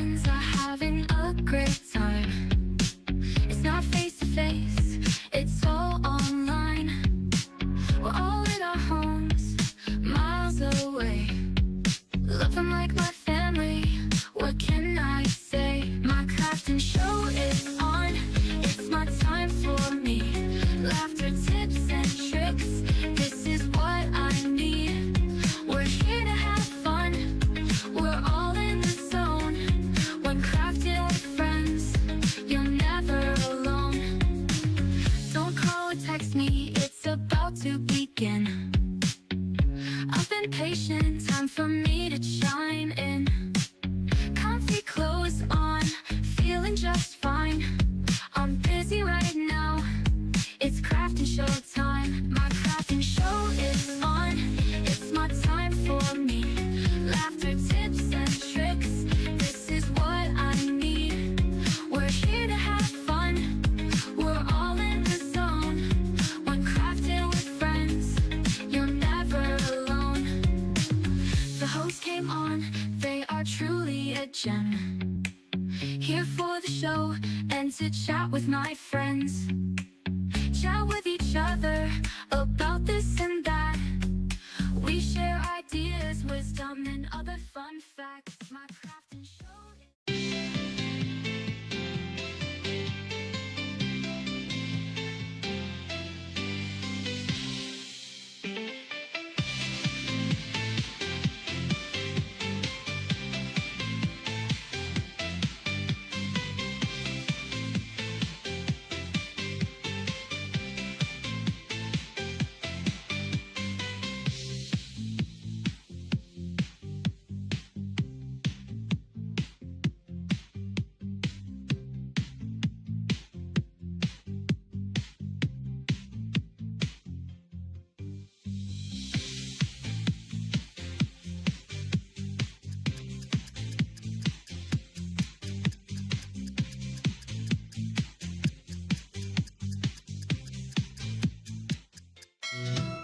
friends are having a great time. It's not face to face, it's all online. We're all in our homes, miles away. Love them like my family, what can I say? My crafting show is on, it's my time for me. Laughter, tips and tricks, this is what I need. We're here to have fun, we're all in the zone. When crafting with friends, you're never alone. Don't call or text me, it's about to begin. I've been patient, time for me to chime in. Comfy clothes on, feeling just fine. I'm busy right now, it's crafting show time. My crafting show is on, it's my time for me. Laughter, tips and tricks, this is what I need. We're here to have fun, we're all in the zone. When crafting with friends, you're never alone. The hosts came on, they are truly a gem. Here for the show and to chat with my friends. Chat with each other about this and that. We share ideas, wisdom and other fun facts. My crafting show is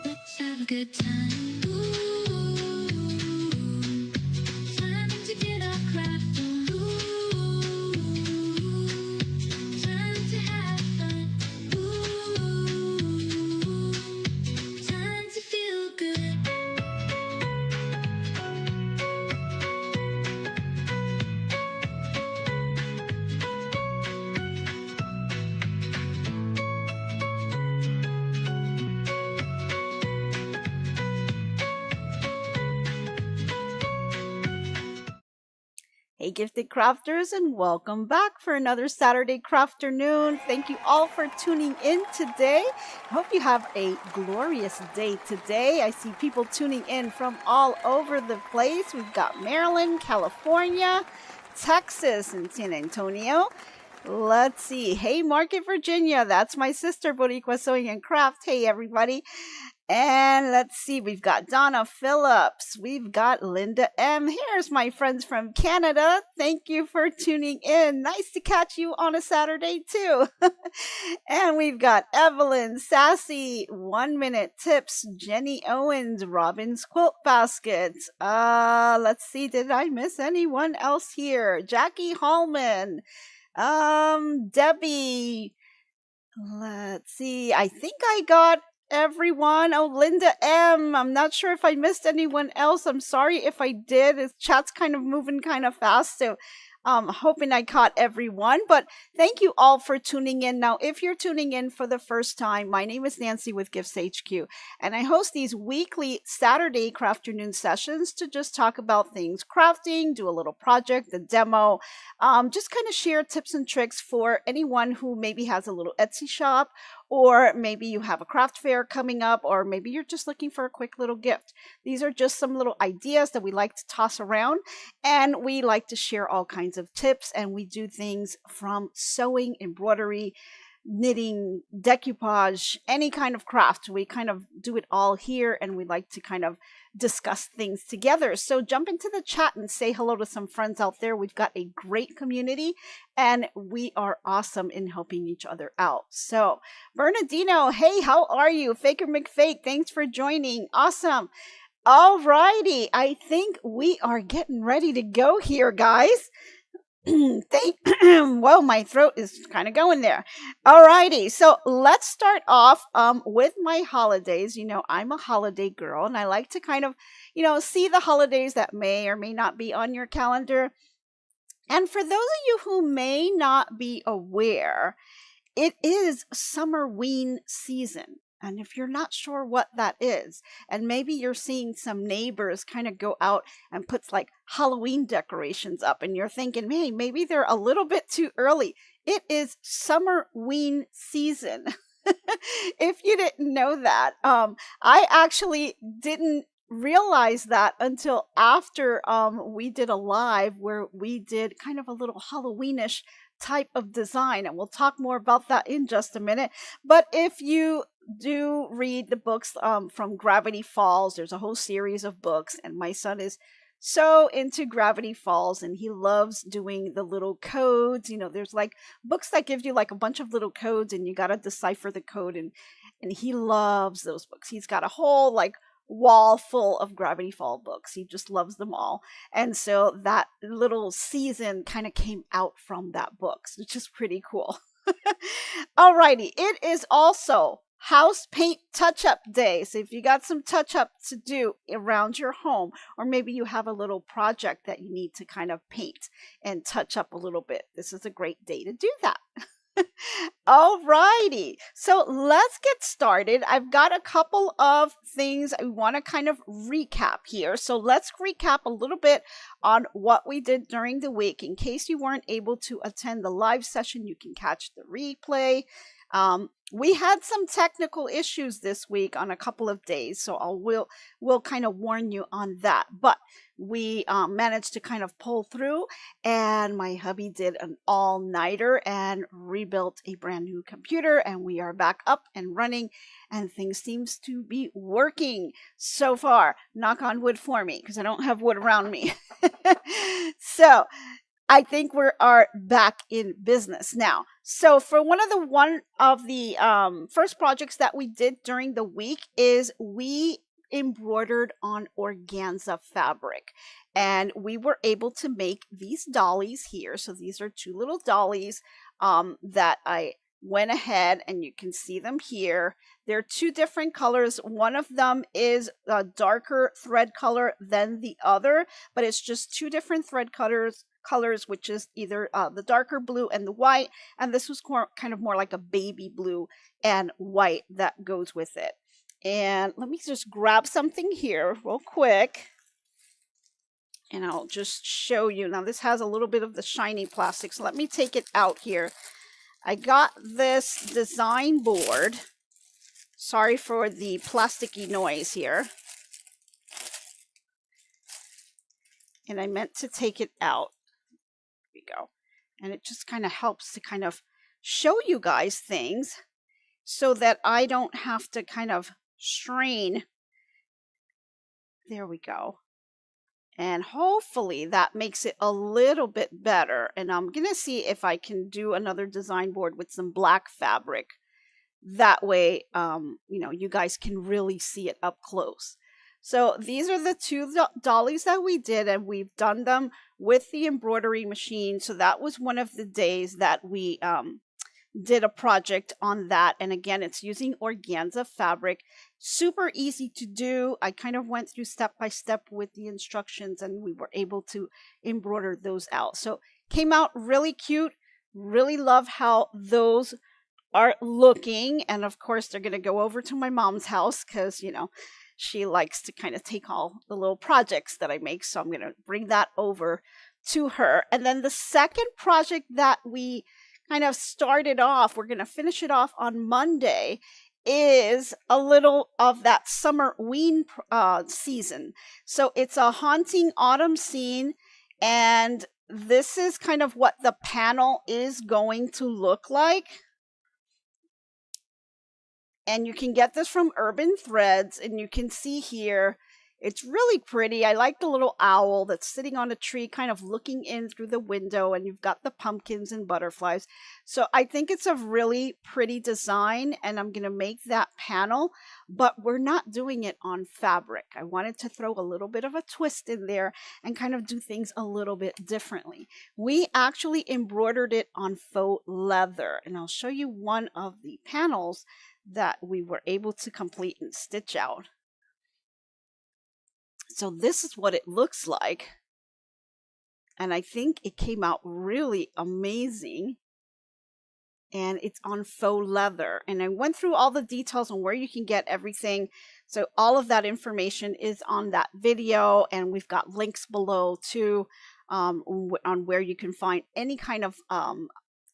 let's have a good time. Ooh, time to get our craft on. Ooh, time to have fun. Ooh, time to feel good. Hey, gifted crafters, and welcome back for another Saturday CrafterNoon. Thank you all for tuning in today. I hope you have a glorious day today. I see people tuning in from all over the place. We've got Maryland, California, Texas, and San Antonio. Let's see. Hey, Market, Virginia. That's my sister, Boricua Sewing and Craft. Hey, everybody. And let's see, we've got Donna Phillips, we've got Linda M. Here's my friends from Canada. Thank you for tuning in. Nice to catch you on a Saturday too. And we've got Evelyn, Sassy, 1 Minute Tips, Jenny Owens, Robin's Quilt Baskets. Let's see, did I miss anyone else here? Jackie Hallman, Debbie. Let's see, I think I got everyone. Oh, Linda M. I'm not sure if I missed anyone else. I'm sorry if I did. This chat's kind of moving kind of fast, so hoping I caught everyone. But thank you all for tuning in. Now, if you're tuning in for the first time, my name is Nancy with GiftsHQ, and I host these weekly Saturday CrafterNoon sessions to just talk about things crafting, do a little project, a demo, just kind of share tips and tricks for anyone who maybe has a little Etsy shop, or maybe you have a craft fair coming up, or maybe you're just looking for a quick little gift. These are just some little ideas that we like to toss around, and we like to share all kinds of tips, and we do things from sewing, embroidery, knitting, decoupage, any kind of craft. We kind of do it all here, and we like to kind of discuss things together. So jump into the chat and say hello to some friends out there. We've got a great community, and we are awesome in helping each other out. So Bernardino, hey, how are you? Faker McFake, thanks for joining. Awesome. All righty. I think we are getting ready to go here, guys. Well, my throat is kind of going there. Alrighty, so let's start off with my holidays. I'm a holiday girl, and I like to kind of, see the holidays that may or may not be on your calendar. And for those of you who may not be aware, it is summerween season. And if you're not sure what that is, and maybe you're seeing some neighbors kind of go out and put like Halloween decorations up, and you're thinking, hey, maybe they're a little bit too early. It is summerween season. If you didn't know that, I actually didn't realize that until after we did a live where we did kind of a little Halloweenish type of design, and we'll talk more about that in just a minute. But if you do read the books from Gravity Falls, there's a whole series of books, and my son is so into Gravity Falls, and he loves doing the little codes. There's like books that give you like a bunch of little codes, and you got to decipher the code, and he loves those books. He's got a whole like wall full of Gravity Fall books. He just loves them all. And so that little season kind of came out from that book, which is pretty cool. Alrighty, it is also house paint touch-up day. So if you got some touch-up to do around your home, or maybe you have a little project that you need to kind of paint and touch up a little bit, this is a great day to do that. Alrighty, so let's get started. I've got a couple of things I want to kind of recap here. So let's recap a little bit on what we did during the week. In case you weren't able to attend the live session, you can catch the replay. We had some technical issues this week on a couple of days, so we'll kind of warn you on that. But we managed to kind of pull through, and my hubby did an all-nighter and rebuilt a brand new computer, and we are back up and running, and things seems to be working so far. Knock on wood for me, because I don't have wood around me. So I think we are back in business now. So for one of the first projects that we did during the week is we embroidered on organza fabric, and we were able to make these dollies here. So these are two little dollies that I went ahead, and you can see them here. They're two different colors. One of them is a darker thread color than the other, but it's just two different thread colors, which is either the darker blue and the white, and this was kind of more like a baby blue and white that goes with it. And let me just grab something here real quick, and I'll just show you. Now this has a little bit of the shiny plastic, so let me take it out here. I got this design board. Sorry for the plasticky noise here. And I meant to take it out. There we go. And it just kind of helps to kind of show you guys things so that I don't have to kind of strain. There we go. And hopefully that makes it a little bit better. And I'm going to see if I can do another design board with some black fabric. That way, you guys can really see it up close. So these are the two dollies that we did, and we've done them with the embroidery machine. So that was one of the days that we did a project on that. And again, it's using organza fabric. Super easy to do. I kind of went through step by step with the instructions, and we were able to embroider those out. So came out really cute. Really love how those are looking. And of course, they're going to go over to my mom's house because, she likes to kind of take all the little projects that I make. So I'm going to bring that over to her. And then the second project that we kind of started off, we're going to finish it off on Monday, is a little of that summerween season. So it's a haunting autumn scene, and this is kind of what the panel is going to look like. And you can get this from Urban Threads, and you can see here It's really pretty. I like the little owl that's sitting on a tree, kind of looking in through the window, and you've got the pumpkins and butterflies. So I think it's a really pretty design, and I'm going to make that panel, but we're not doing it on fabric. I wanted to throw a little bit of a twist in there and kind of do things a little bit differently. We actually embroidered it on faux leather, and I'll show you one of the panels that we were able to complete and stitch out. So this is what it looks like. And I think it came out really amazing. And it's on faux leather. And I went through all the details on where you can get everything. So all of that information is on that video. And we've got links below too on where you can find any kind of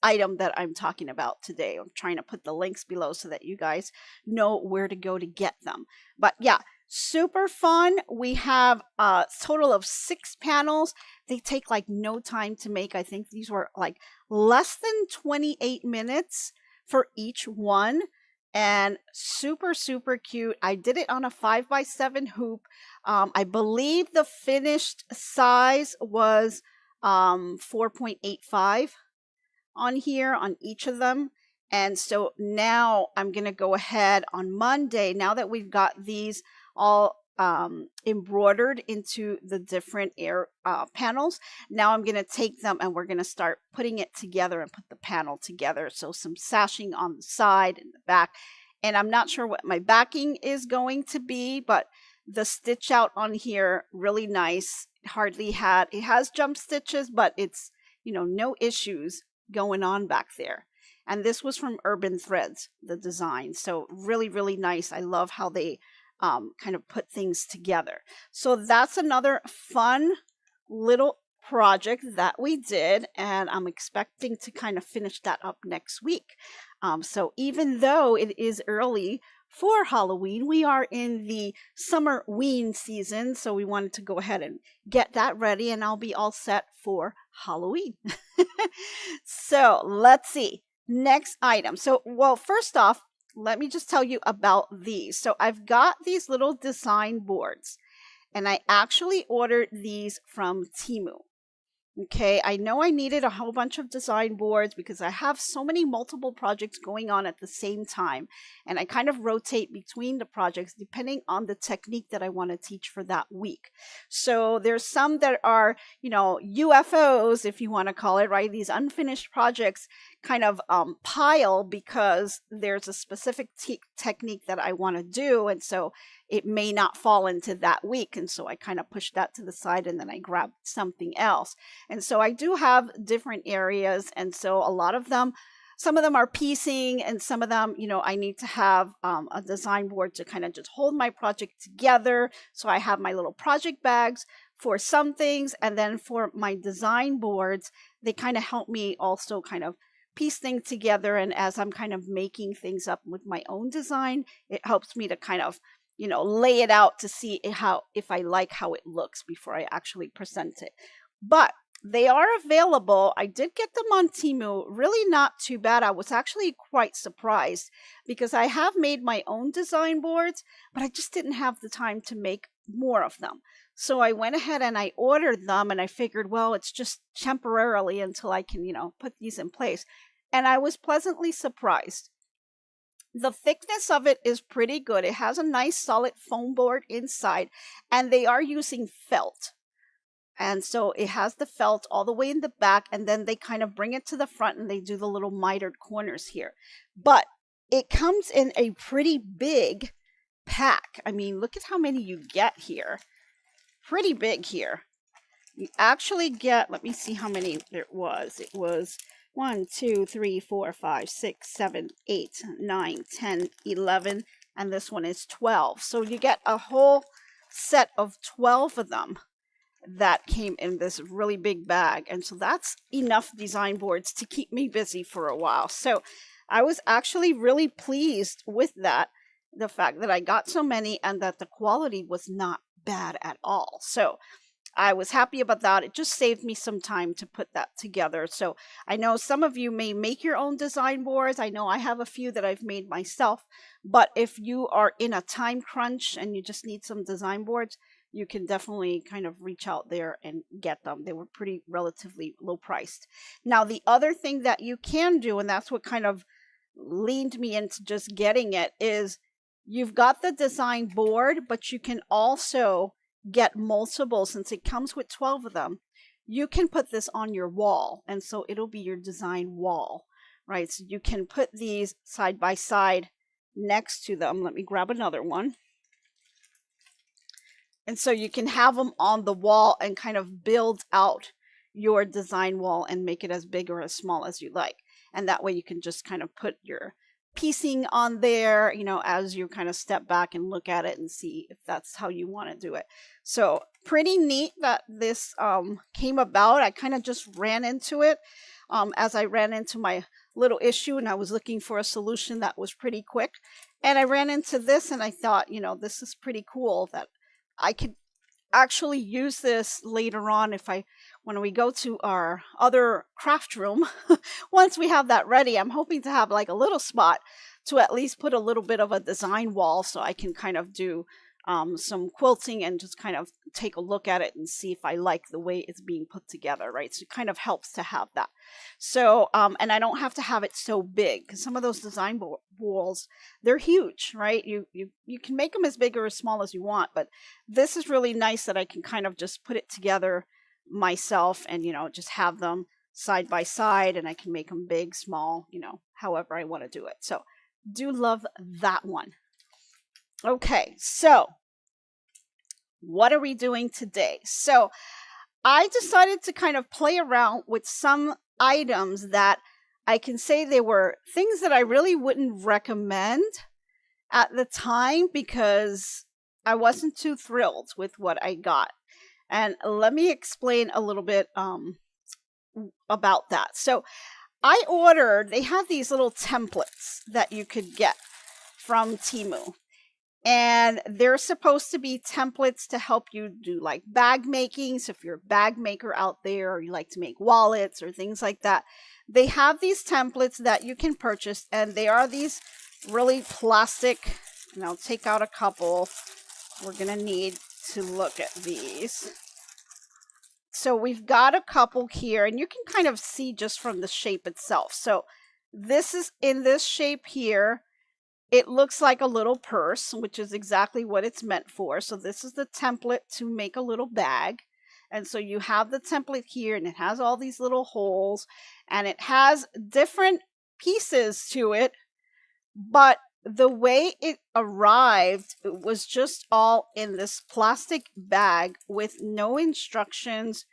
item that I'm talking about today. I'm trying to put the links below so that you guys know where to go to get them. But yeah, super fun. We have a total of 6 panels. They take like no time to make. I think these were like less than 28 minutes for each one. And super, super cute. I did it on a 5x7 hoop. I believe the finished size was 4.85 on here on each of them. And so now I'm going to go ahead on Monday, now that we've got these all embroidered into the different panels. Now I'm going to take them and we're going to start putting it together and put the panel together. So some sashing on the side and the back. And I'm not sure what my backing is going to be, but the stitch out on here, really nice. It has jump stitches, but it's, you know, no issues going on back there. And this was from Urban Threads, the design. So really, really nice. I love how they kind of put things together. So that's another fun little project that we did, and I'm expecting to kind of finish that up next week. So even though it is early for Halloween, we are in the summer ween season, so we wanted to go ahead and get that ready, and I'll be all set for Halloween. So let's see. Next item. So, well, first off, let me just tell you about these. So I've got these little design boards, and I actually ordered these from Temu. Okay, I know I needed a whole bunch of design boards because I have so many multiple projects going on at the same time, and I kind of rotate between the projects depending on the technique that I want to teach for that week. So there's some that are, you know, UFOs, if you want to call it, right? These unfinished projects kind of pile because there's a specific technique that I want to do, and so it may not fall into that week. And so I kind of push that to the side and then I grab something else. And so I do have different areas. And so a lot of them, some of them are piecing, and some of them, you know, I need to have a design board to kind of just hold my project together. So I have my little project bags for some things. And then for my design boards, they kind of help me also kind of piece things together. And as I'm kind of making things up with my own design, it helps me to kind of, you know, lay it out to see if I like how it looks before I actually present it. But they are available. I did get them on Temu. Really not too bad. I was actually quite surprised because I have made my own design boards, but I just didn't have the time to make more of them. So I went ahead and I ordered them, and I figured, well, it's just temporarily until I can, you know, put these in place. And I was pleasantly surprised. The thickness of it is pretty good. It has a nice solid foam board inside, and they are using felt. And so it has the felt all the way in the back, and then they kind of bring it to the front and they do the little mitered corners here. But it comes in a pretty big pack. I mean, look at how many you get here. Pretty big here. You actually get, let me see how many there was. It was 1, 2, 3, 4, 5, 6, 7, 8, 9, 10, 11, and this one is 12. So you get a whole set of 12 of them that came in this really big bag. And so that's enough design boards to keep me busy for a while. So I was actually really pleased with that, the fact that I got so many and that the quality was not bad at all. So I was happy about that. It just saved me some time to put that together. So I know some of you may make your own design boards. I know I have a few that I've made myself. But if you are in a time crunch and you just need some design boards, you can definitely kind of reach out there and get them. They were pretty relatively low priced. Now, the other thing that you can do, and that's what kind of leaned me into just getting it, is you've got the design board, but you can also get multiple. Since it comes with 12 of them, you can put this on your wall, and so it'll be your design wall, right? So you can put these side by side next to them. Let me grab another one. And so you can have them on the wall and kind of build out your design wall and make it as big or as small as you like. And that way you can just kind of put your piecing on there, you know, as you kind of step back and look at it and see if that's how you want to do it. So pretty neat that this came about. I kind of just ran into it as I ran into my little issue, and I was looking for a solution that was pretty quick. And I ran into this and I thought, you know, this is pretty cool that I could actually use this later on when we go to our other craft room. Once we have that ready, I'm hoping to have like a little spot to at least put a little bit of a design wall so I can kind of do some quilting and just kind of take a look at it and see if I like the way it's being put together, right? So it kind of helps to have that. So, and I don't have to have it so big, because some of those design walls, they're huge, right? You can make them as big or as small as you want, but this is really nice that I can kind of just put it together myself and, you know, just have them side by side, and I can make them big, small, you know, however I want to do it. So do love that one. Okay, so what are we doing today? So I decided to kind of play around with some items that I can say they were things that I really wouldn't recommend at the time because I wasn't too thrilled with what I got. And let me explain a little bit about that. So I ordered, they have these little templates that you could get from Temu. And they're supposed to be templates to help you do like bag making. So if you're a bag maker out there or you like to make wallets or things like that, they have these templates that you can purchase. And they are these really plastic, and I'll take out a couple. We're going to need to look at these. So we've got a couple here, and you can kind of see just from the shape itself. So this is in this shape here. It looks like a little purse, which is exactly what it's meant for. So this is the template to make a little bag. And so you have the template here, and it has all these little holes, and it has different pieces to it. But the way it arrived, it was just all in this plastic bag with no instructions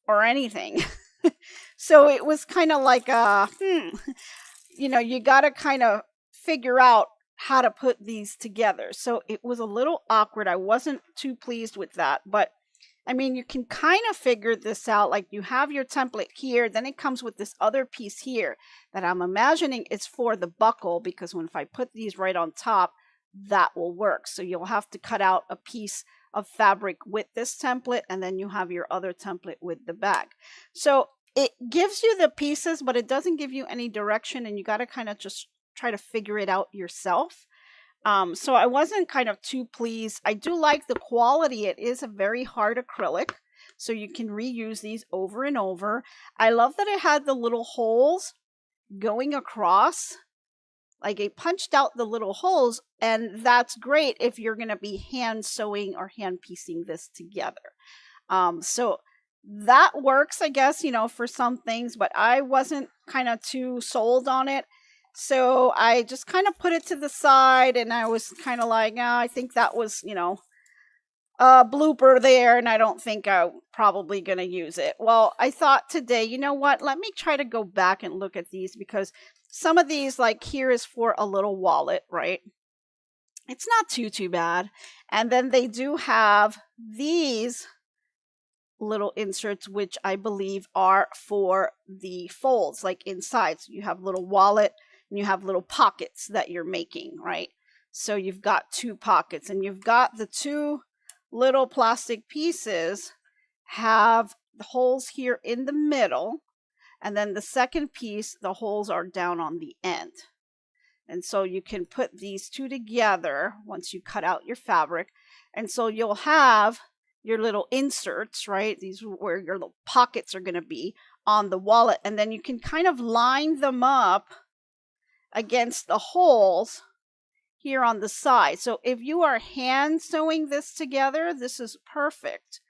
or anything. So it was kind of like you know, you got to kind of figure out how to put these together. So it was a little awkward. I wasn't too pleased with that, but I mean, you can kind of figure this out. Like you have your template here, then it comes with this other piece here that I'm imagining is for the buckle, because if I put these right on top, that will work. So you'll have to cut out a piece of fabric with this template, and then you have your other template with the bag. So it gives you the pieces, but it doesn't give you any direction, and you got to kind of just try to figure it out yourself. So I wasn't kind of too pleased. I do like the quality. It is a very hard acrylic, so you can reuse these over and over. I love that it had the little holes going across. Like it punched out the little holes, and that's great if you're going to be hand sewing or hand piecing this together. So that works, I guess, you know, for some things, but I wasn't kind of too sold on it. So I just kind of put it to the side, and I was kind of like, oh, I think that was, you know, a blooper there, and I don't think I'm probably going to use it. Well, I thought today, you know what, let me try to go back and look at these, because some of these, like here is for a little wallet, right? It's not too bad. And then they do have these little inserts, which I believe are for the folds, like inside. So you have little wallet, and you have little pockets that you're making, right? So you've got two pockets, and you've got the two little plastic pieces have the holes here in the middle, and then the second piece, the holes are down on the end. And so you can put these two together once you cut out your fabric, and so you'll have your little inserts, right? These are where your little pockets are going to be on the wallet. And then you can kind of line them up against the holes here on the side. So if you are hand sewing this together, this is perfect,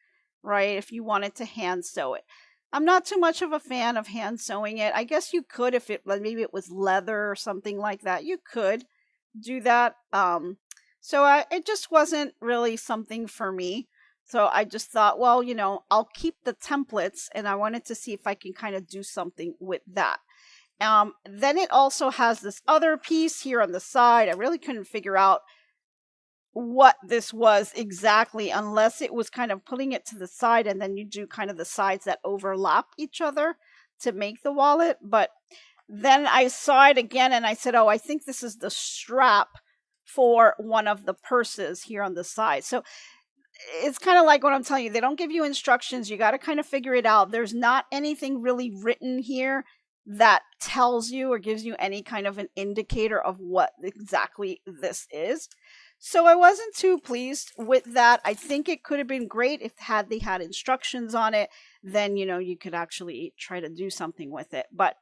right? If you wanted to hand sew it. I'm not too much of a fan of hand sewing it. I guess you could if it maybe it was leather or something like that. You could do that. It just wasn't really something for me. So I just thought, well, I'll keep the templates, and I wanted to see if I can kind of do something with that. Then it also has this other piece here on the side. I really couldn't figure out what this was exactly, unless it was kind of putting it to the side and then you do kind of the sides that overlap each other to make the wallet. But then I saw it again and I said, oh, I think this is the strap for one of the purses here on the side. So it's kind of like what I'm telling you. They don't give you instructions. You got to kind of figure it out. There's not anything really written here that tells you or gives you any kind of an indicator of what exactly this is. So I wasn't too pleased with that. I think it could have been great if they had instructions on it. Then, you could actually try to do something with it. But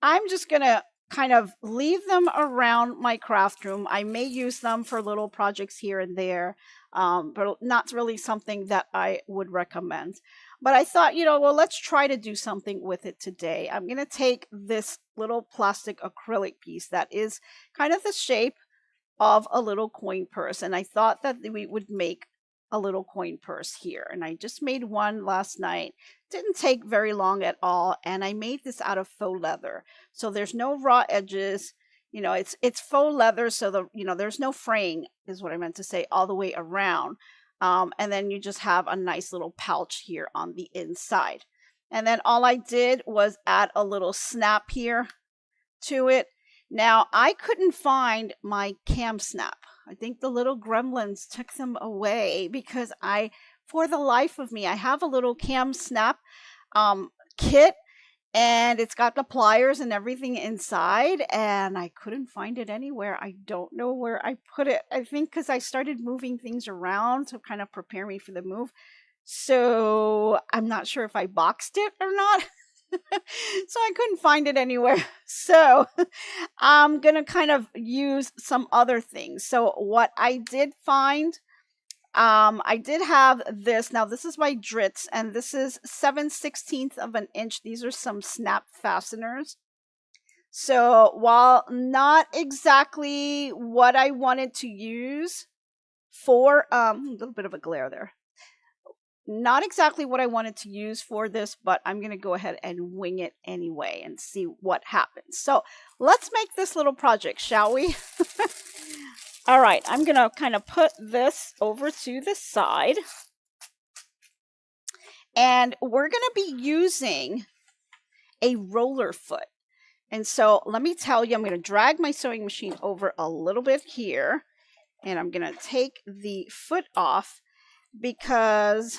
I'm just going to kind of leave them around my craft room. I may use them for little projects here and there, but not really something that I would recommend. But I thought, well, let's try to do something with it today. I'm going to take this little plastic acrylic piece that is kind of the shape of a little coin purse. And I thought that we would make a little coin purse here. And I just made one last night. Didn't take very long at all. And I made this out of faux leather. So there's no raw edges. It's faux leather. So there's no fraying is what I meant to say all the way around. And then you just have a nice little pouch here on the inside. And then all I did was add a little snap here to it. Now, I couldn't find my cam snap. I think the little gremlins took them away because for the life of me, I have a little cam snap kit, and it's got the pliers and everything inside, and I couldn't find it anywhere. I don't know where I put it. I think because I started moving things around to kind of prepare me for the move. So I'm not sure if I boxed it or not. So I couldn't find it anywhere. So I'm going to kind of use some other things. So what I did find, I did have this. Now this is my Dritz, and this is 7/16 of an inch. These are some snap fasteners. So while not exactly what I wanted to use for, a little bit of a glare there. Not exactly what I wanted to use for this, but I'm going to go ahead and wing it anyway and see what happens. So let's make this little project, shall we? All right, I'm going to kind of put this over to the side. And we're going to be using a roller foot. And so let me tell you, I'm going to drag my sewing machine over a little bit here. And I'm going to take the foot off because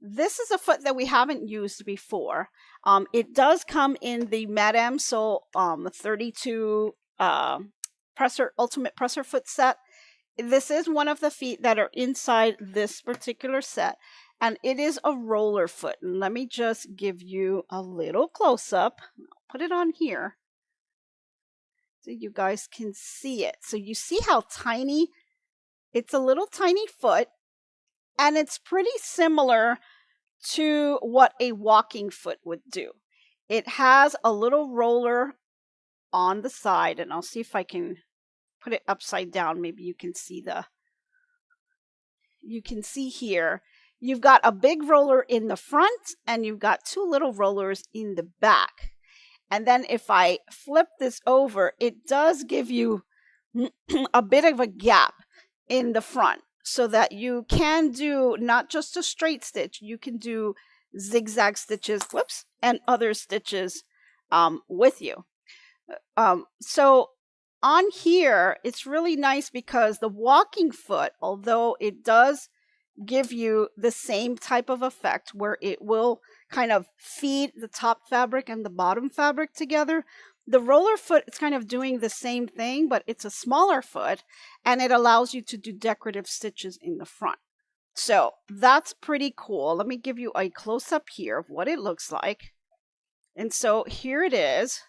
this is a foot that we haven't used before. It does come in the Madame Sew 32 ultimate presser foot set. This is one of the feet that are inside this particular set, and it is a roller foot. And let me just give you a little close up. I'll put it on here so you guys can see it. So you see how tiny it's a little tiny foot, and it's pretty similar to what a walking foot would do. It has a little roller on the side, and I'll see if I can put it upside down. Maybe you can see here. You've got a big roller in the front, and you've got two little rollers in the back. And then if I flip this over, it does give you a bit of a gap in the front, so that you can do not just a straight stitch, you can do zigzag stitches, and other stitches with you. So on here, it's really nice because the walking foot, although it does give you the same type of effect where it will kind of feed the top fabric and the bottom fabric together, the roller foot is kind of doing the same thing, but it's a smaller foot, and it allows you to do decorative stitches in the front. So that's pretty cool. Let me give you a close-up here of what it looks like. And so here it is.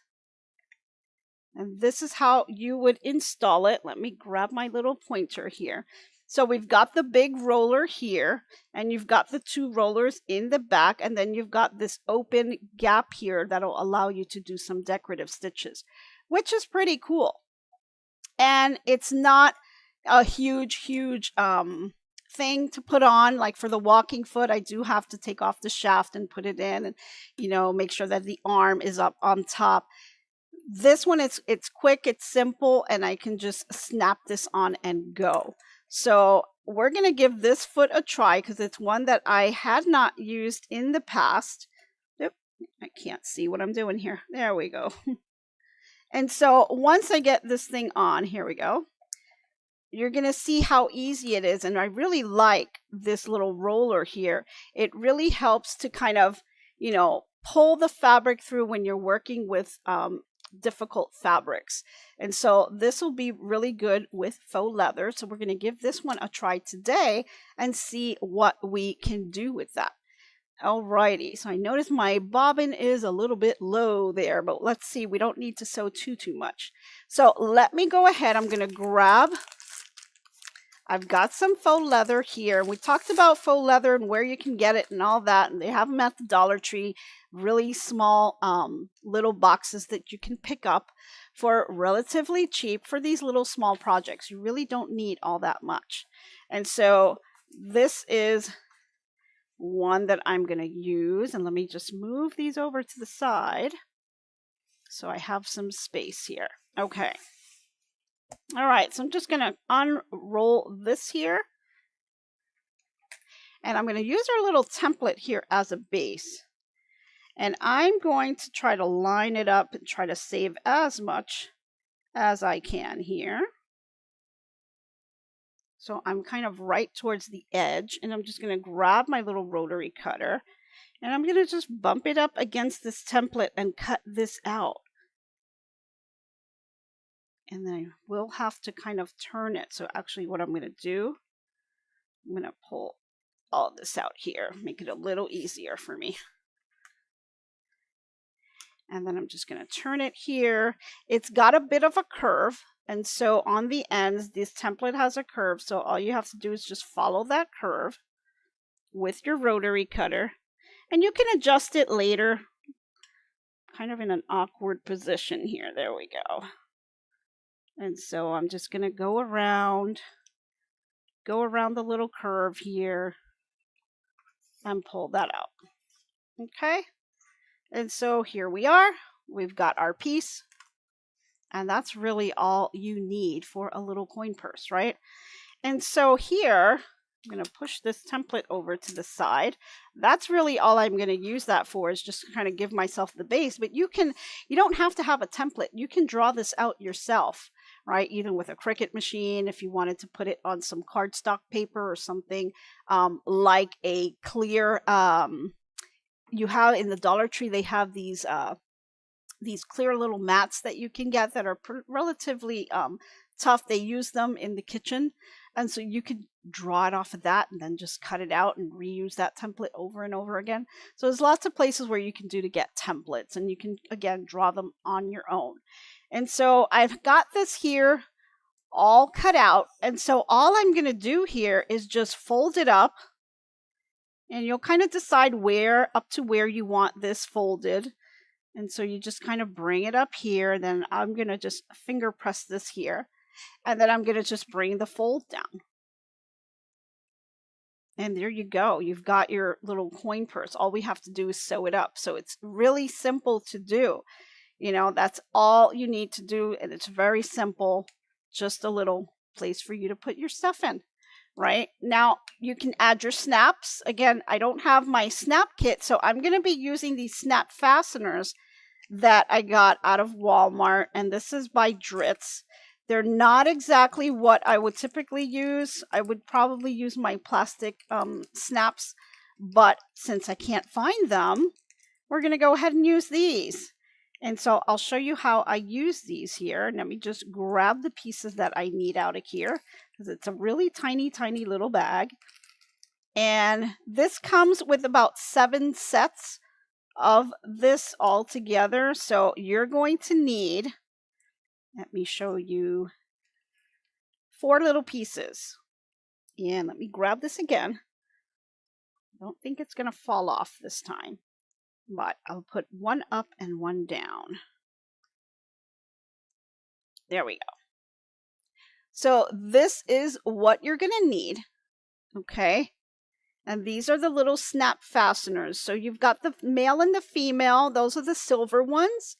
And this is how you would install it. Let me grab my little pointer here. So we've got the big roller here, and you've got the two rollers in the back, and then you've got this open gap here that'll allow you to do some decorative stitches, which is pretty cool. And it's not a huge thing to put on. Like for the walking foot, I do have to take off the shaft and put it in, and make sure that the arm is up on top. This one, it's quick, it's simple, and I can just snap this on and go. So we're going to give this foot a try because it's one that I had not used in the past. Oop, I can't see what I'm doing here. There we go. And so once I get this thing on, here we go, you're going to see how easy it is. And I really like this little roller here. It really helps to kind of, pull the fabric through when you're working with difficult fabrics. And so this will be really good with faux leather. So we're going to give this one a try today and see what we can do with that. Alrighty, so I notice my bobbin is a little bit low there, but let's see, we don't need to sew too much. So let me go ahead. I'm going to grab, I've got some faux leather here. We talked about faux leather and where you can get it and all that, and they have them at the Dollar Tree, really small little boxes that you can pick up for relatively cheap for these little small projects. You really don't need all that much. And so this is one that I'm going to use, and let me just move these over to the side so I have some space here. Okay. All right, so I'm just going to unroll this here, and I'm going to use our little template here as a base, and I'm going to try to line it up and try to save as much as I can here. So I'm kind of right towards the edge, and I'm just going to grab my little rotary cutter, and I'm going to just bump it up against this template and cut this out. And then I will have to kind of turn it. So actually what I'm going to do, I'm going to pull all this out here, make it a little easier for me. And then I'm just going to turn it here. It's got a bit of a curve. And so on the ends, this template has a curve. So all you have to do is just follow that curve with your rotary cutter. And you can adjust it later. Kind of in an awkward position here. There we go. And so I'm just going to go around the little curve here and pull that out. Okay. And so here we are. We've got our piece. And that's really all you need for a little coin purse, right? And so here, I'm going to push this template over to the side. That's really all I'm going to use that for, is just to kind of give myself the base. But you don't have to have a template. You can draw this out yourself, right? Even with a Cricut machine, if you wanted to put it on some cardstock paper or something, like a clear, you have in the Dollar Tree, they have these clear little mats that you can get that are relatively tough. They use them in the kitchen, and so you could draw it off of that and then just cut it out and reuse that template over and over again. So there's lots of places where you can do to get templates, and you can again draw them on your own. And so I've got this here all cut out, and so all I'm going to do here is just fold it up, and you'll kind of decide up to where you want this folded. And so you just kind of bring it up here, and then I'm going to just finger press this here, and then I'm going to just bring the fold down. And there you go. You've got your little coin purse. All we have to do is sew it up. So it's really simple to do. That's all you need to do, and it's very simple. Just a little place for you to put your stuff in. Right now, you can add your snaps. Again, I don't have my snap kit, so I'm going to be using these snap fasteners that I got out of Walmart, and this is by Dritz. They're not exactly what I would typically use. I would probably use my plastic snaps, but since I can't find them, we're going to go ahead and use these. And so I'll show you how I use these here. Let me just grab the pieces that I need out of here, because it's a really tiny little bag. And this comes with about 7 sets of this all together. So you're going to need, let me show you, 4 little pieces. And let me grab this again. I don't think it's going to fall off this time, but I'll put one up and one down. There we go. So this is what you're going to need. Okay. And these are the little snap fasteners. So you've got the male and the female. Those are the silver ones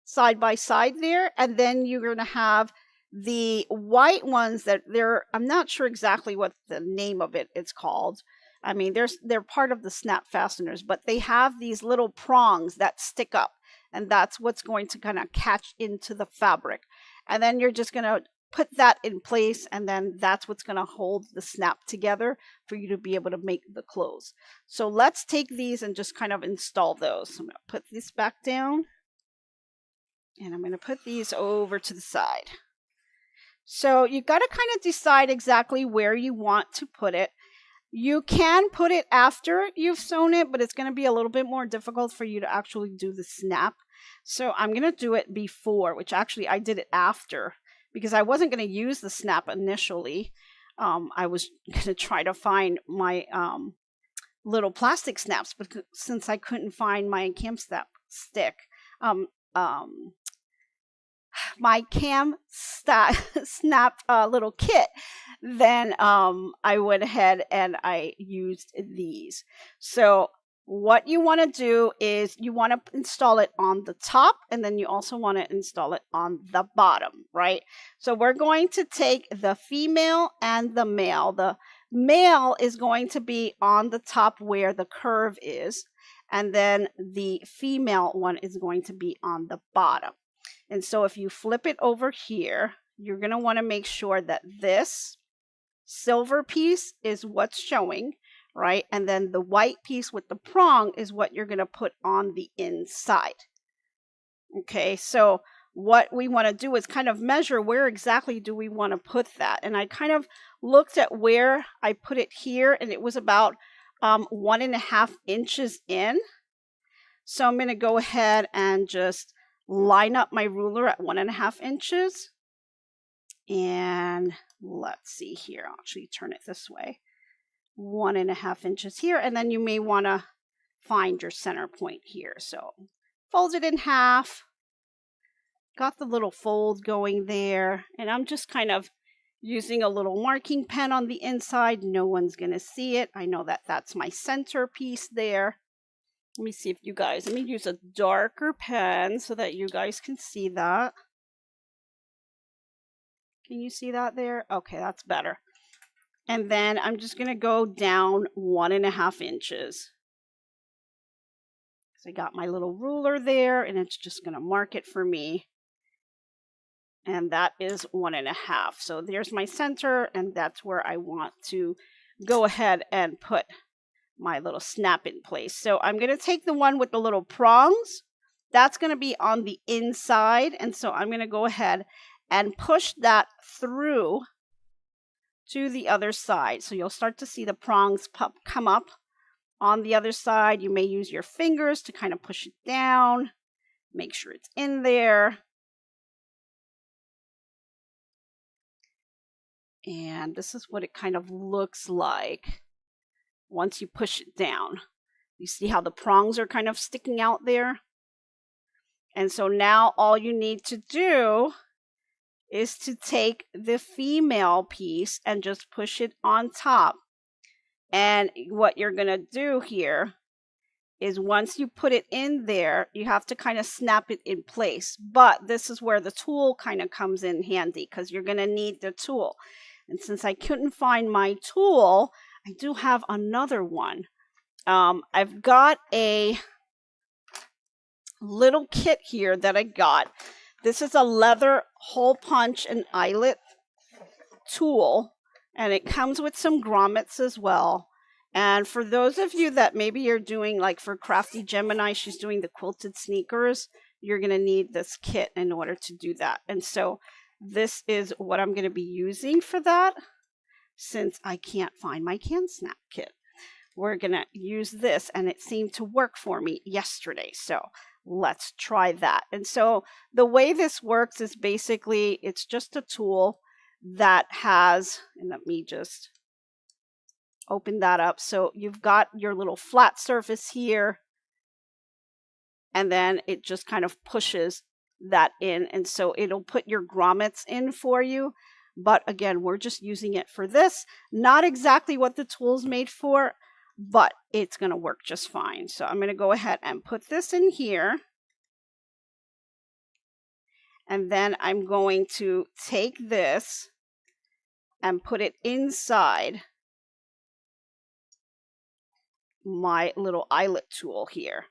side by side there. And then you're going to have the white ones that I'm not sure exactly what the name of it's called. I mean, they're part of the snap fasteners, but they have these little prongs that stick up. And that's what's going to kind of catch into the fabric. And then you're just going to put that in place, and then that's what's going to hold the snap together for you to be able to make the clothes. So let's take these and just kind of install those. So I'm going to put this back down, and I'm going to put these over to the side. So you've got to kind of decide exactly where you want to put it. You can put it after you've sewn it, but it's going to be a little bit more difficult for you to actually do the snap. So I'm going to do it before, which actually I did it after, because I wasn't going to use the snap initially. I was going to try to find my little plastic snaps, but since I couldn't find my cam snap stick, my cam snap little kit, then I went ahead and I used these. So what you want to do is you want to install it on the top, and then you also want to install it on the bottom, right? So we're going to take the female and the male. The male is going to be on the top where the curve is, and then the female one is going to be on the bottom. And so if you flip it over here, you're going to want to make sure that this silver piece is what's showing, right? And then the white piece with the prong is what you're going to put on the inside. Okay, so what we want to do is kind of measure where exactly do we want to put that. And I kind of looked at where I put it here, and it was about 1.5 inches in. So I'm going to go ahead and just line up my ruler at 1.5 inches. And let's see here, I'll actually turn it this way. 1.5 inches here, and then you may want to find your center point here. So fold it in half, got the little fold going there, and I'm just kind of using a little marking pen on the inside. No one's going to see it. I know that that's my center piece there. Let me see if you guys, let me use a darker pen so that you guys can see that. Can you see that there? Okay, that's better. And then I'm just going to go down 1.5 inches. So I got my little ruler there, and it's just going to mark it for me. And that is 1.5. So there's my center, and that's where I want to go ahead and put my little snap in place. So I'm going to take the one with the little prongs. That's going to be on the inside. And so I'm going to go ahead and push that through to the other side. So you'll start to see the prongs come up on the other side. You may use your fingers to kind of push it down. Make sure it's in there. And this is what it kind of looks like once you push it down. You see how the prongs are kind of sticking out there? And so now all you need to do is to take the female piece and just push it on top. And what you're going to do here is once you put it in there, you have to kind of snap it in place. But this is where the tool kind of comes in handy, because you're going to need the tool. And since I couldn't find my tool, I do have another one. I've got a little kit here that I got. This is a leather hole punch and eyelet tool, and it comes with some grommets as well. And for those of you that maybe you're doing, like for Crafty Gemini, she's doing the quilted sneakers, you're going to need this kit in order to do that. And so this is what I'm going to be using for that, since I can't find my can snap kit. we're going to use this, and it seemed to work for me yesterday. So let's try that. And so the way this works is basically it's just a tool that has, and let me just open that up. So you've got your little flat surface here, and then it just kind of pushes that in. And so it'll put your grommets in for you. But again, we're just using it for this. Not exactly what the tool's made for, but it's going to work just fine. So I'm going to go ahead and put this in here. And then I'm going to take this and put it inside my little eyelet tool here.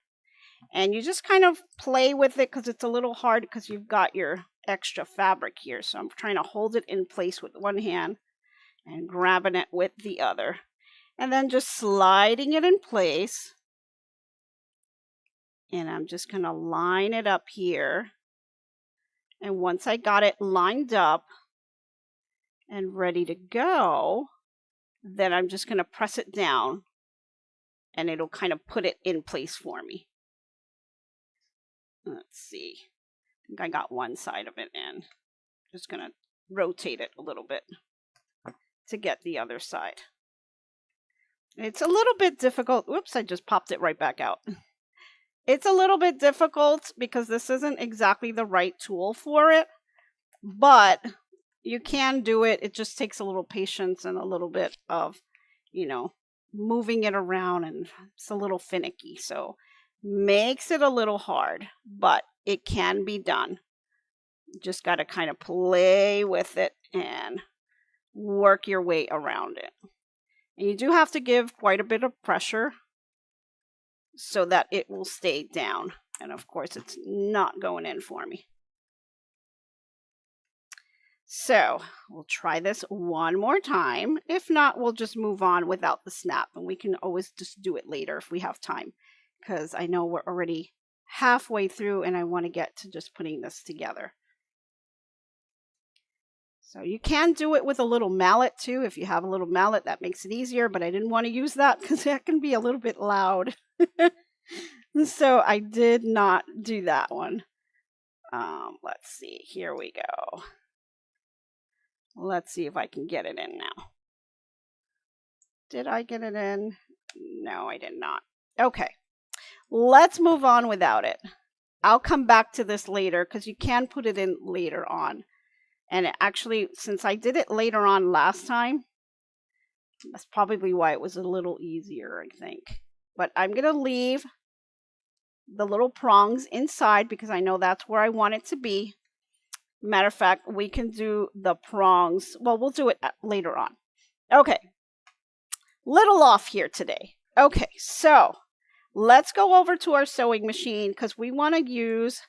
And you just kind of play with it because it's a little hard because you've got your extra fabric here. So I'm trying to hold it in place with one hand and grabbing it with the other. And then just sliding it in place. And I'm just going to line it up here. And once I got it lined up and ready to go, then I'm just going to press it down and it'll kind of put it in place for me. Let's see. I think I got one side of it in. Just going to rotate it a little bit to get the other side. It's a little bit difficult. Whoops, I just popped it right back out. It's a little bit difficult because this isn't exactly the right tool for it, but you can do it. It just takes a little patience and a little bit of, moving it around, and it's a little finicky. So makes it a little hard, but it can be done. You just got to kind of play with it and work your way around it. And you do have to give quite a bit of pressure so that it will stay down. And of course, it's not going in for me. So we'll try this one more time. If not, we'll just move on without the snap. And we can always just do it later if we have time. Because I know we're already halfway through and I want to get to just putting this together. So you can do it with a little mallet too. If you have a little mallet, that makes it easier. But I didn't want to use that because that can be a little bit loud. So I did not do that one. Let's see. Here we go. Let's see if I can get it in now. Did I get it in? No, I did not. Okay. Let's move on without it. I'll come back to this later because you can put it in later on. And actually, since I did it later on last time, that's probably why it was a little easier, I think. But I'm going to leave the little prongs inside because I know that's where I want it to be. Matter of fact, we can do the prongs. Well, we'll do it later on. Okay. Little off here today. Okay, so let's go over to our sewing machine because we want to use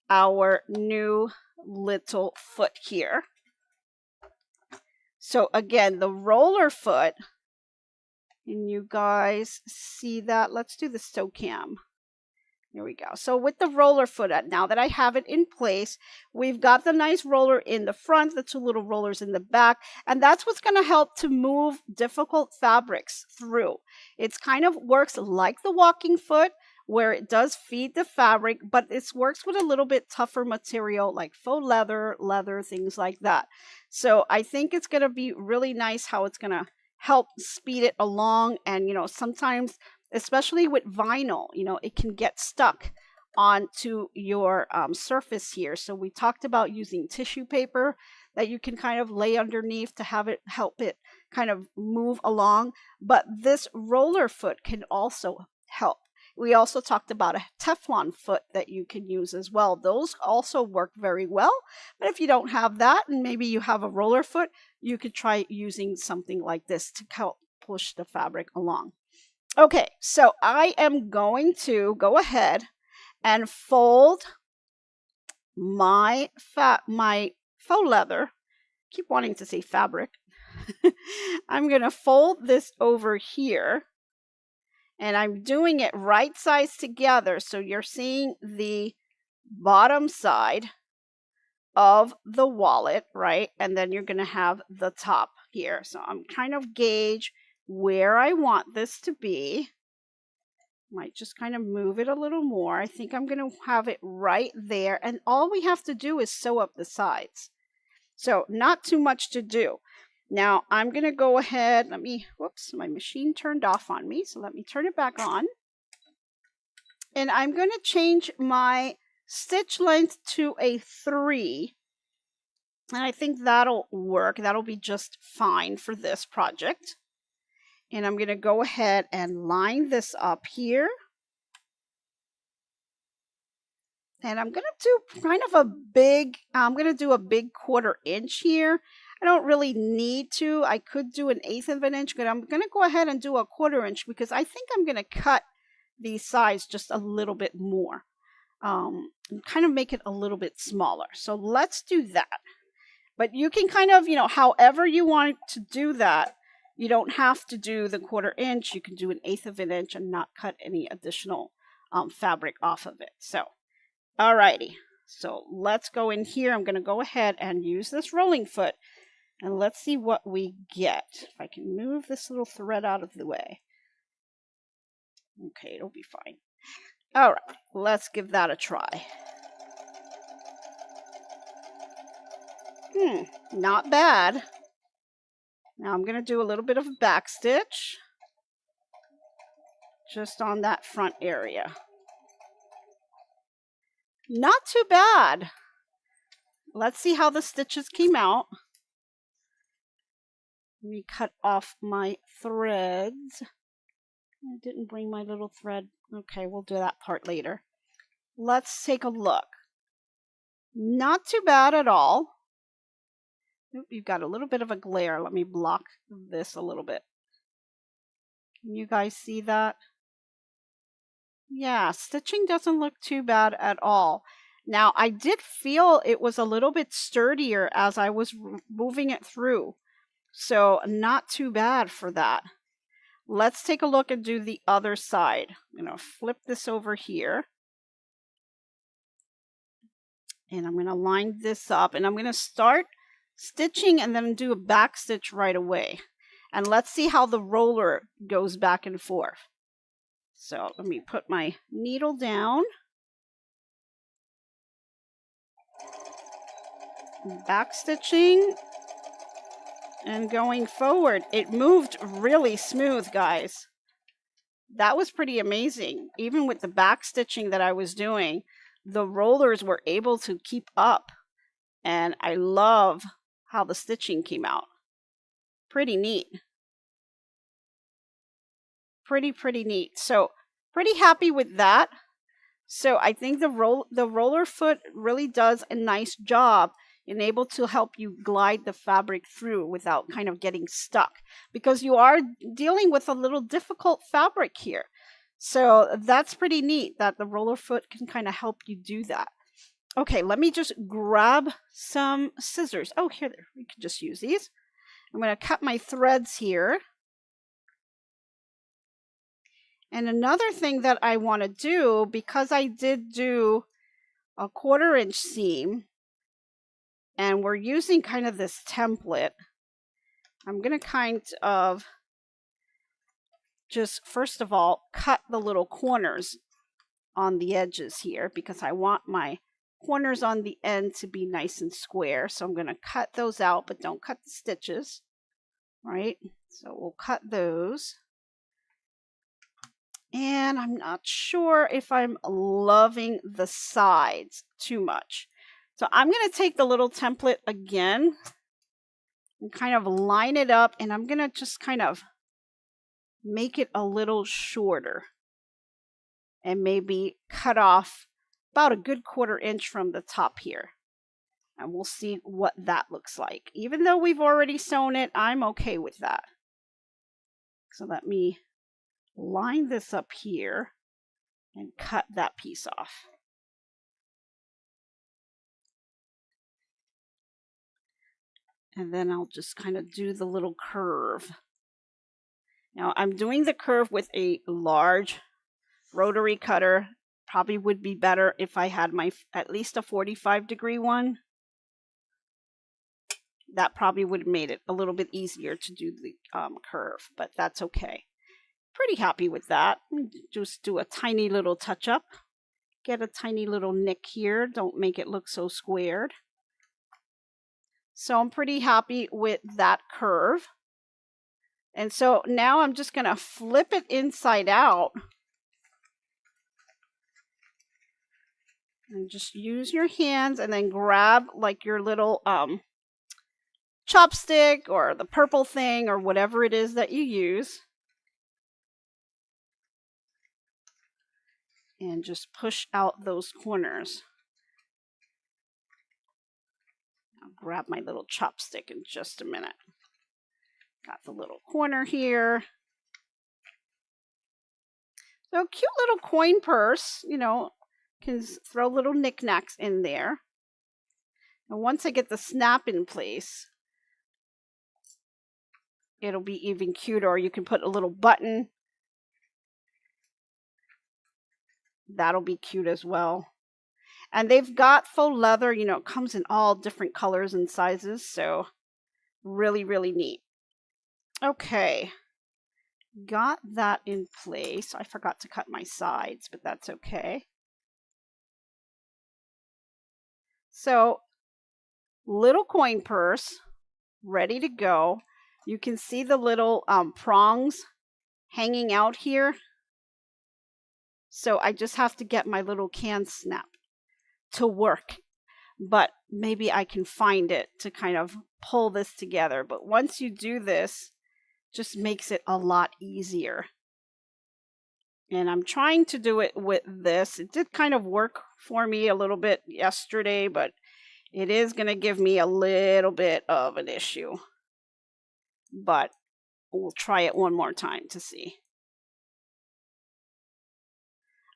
our new little foot here. So again, the roller foot, and you guys see that? Let's do the sew cam. Here we go. So with the roller foot, now that I have it in place, we've got the nice roller in the front, the two little rollers in the back, and that's what's going to help to move difficult fabrics through. It's kind of works like the walking foot, where it does feed the fabric, but it works with a little bit tougher material like faux leather, things like that. So I think it's going to be really nice how it's going to help speed it along. And, sometimes, especially with vinyl, it can get stuck onto your surface here. So we talked about using tissue paper that you can kind of lay underneath to have it help it kind of move along. But this roller foot can also help. We also talked about a Teflon foot that you can use as well. Those also work very well. But if you don't have that, and maybe you have a roller foot, you could try using something like this to help push the fabric along. Okay, so I am going to go ahead and fold my faux leather. Keep wanting to say fabric. I'm going to fold this over here. And I'm doing it right sides together. So you're seeing the bottom side of the wallet, right? And then you're going to have the top here. So I'm trying to gauge where I want this to be. Might just kind of move it a little more. I think I'm going to have it right there. And all we have to do is sew up the sides. So not too much to do. Now I'm going to go ahead. Whoops, my machine turned off on me. So let me turn it back on. And I'm going to change my stitch length to a 3. And I think that'll work. That'll be just fine for this project. And I'm going to go ahead and line this up here. And I'm going to do kind of I'm going to do a big 1/4 inch here. I don't really need to. I could do an 1/8 of an inch, but I'm going to go ahead and do a 1/4 inch because I think I'm going to cut these sides just a little bit more. And kind of make it a little bit smaller. So let's do that. But you can kind of, however you want to do that. You don't have to do the 1/4 inch. You can do an 1/8 of an inch and not cut any additional fabric off of it. So, alrighty. So let's go in here. I'm going to go ahead and use this rolling foot. And let's see what we get. If I can move this little thread out of the way. Okay, it'll be fine. Alright, let's give that a try. Not bad. Now I'm going to do a little bit of a back stitch just on that front area. Not too bad. Let's see how the stitches came out. Let me cut off my threads. I didn't bring my little thread. Okay, we'll do that part later. Let's take a look. Not too bad at all. You've got a little bit of a glare. Let me block this a little bit. Can you guys see that? Yeah, stitching doesn't look too bad at all. Now, I did feel it was a little bit sturdier as I was moving it through. So, not too bad for that. Let's take a look and do the other side. I'm going to flip this over here. And I'm going to line this up. And I'm going to start stitching and then do a back stitch right away. And let's see how the roller goes back and forth. So let me put my needle down. Back stitching and going forward. It moved really smooth, guys. That was pretty amazing. Even with the back stitching that I was doing, the rollers were able to keep up. And I love how the stitching came out. Pretty neat. Pretty neat. So pretty happy with that. So I think the roller foot really does a nice job in able to help you glide the fabric through without kind of getting stuck, because you are dealing with a little difficult fabric here. So that's pretty neat that the roller foot can kind of help you do that. Okay, let me just grab some scissors. Oh, here, we can just use these. I'm going to cut my threads here. And another thing that I want to do, because I did do a 1/4 inch seam, and we're using kind of this template, I'm going to kind of just, first of all, cut the little corners on the edges here, because I want my corners on the end to be nice and square. So I'm going to cut those out, but don't cut the stitches, right? So we'll cut those. And I'm not sure if I'm loving the sides too much. So I'm going to take the little template again and kind of line it up. And I'm going to just kind of make it a little shorter. And maybe cut off about a good 1/4 inch from the top here. And we'll see what that looks like. Even though we've already sewn it, I'm okay with that. So let me line this up here and cut that piece off. And then I'll just kind of do the little curve. Now I'm doing the curve with a large rotary cutter. Probably would be better if I had my at least a 45-degree one. That probably would have made it a little bit easier to do the curve, but that's okay. Pretty happy with that. Just do a tiny little touch up. Get a tiny little nick here. Don't make it look so squared. So I'm pretty happy with that curve. And so now I'm just going to flip it inside out. And just use your hands and then grab like your little chopstick or the purple thing or whatever it is that you use. And just push out those corners. I'll grab my little chopstick in just a minute. Got the little corner here. So cute little coin purse, you know, can throw little knickknacks in there. And once I get the snap in place, it'll be even cuter. Or you can put a little button. That'll be cute as well. And they've got faux leather, you know, it comes in all different colors and sizes. So really, really neat. Okay. Got that in place. I forgot to cut my sides, but that's okay. So, little coin purse, ready to go. You can see the little prongs hanging out here. So I just have to get my little can snap to work. But maybe I can find it to kind of pull this together. But once you do this, just makes it a lot easier. And I'm trying to do it with this. It did kind of work for me a little bit yesterday, but it is going to give me a little bit of an issue. But we'll try it one more time to see.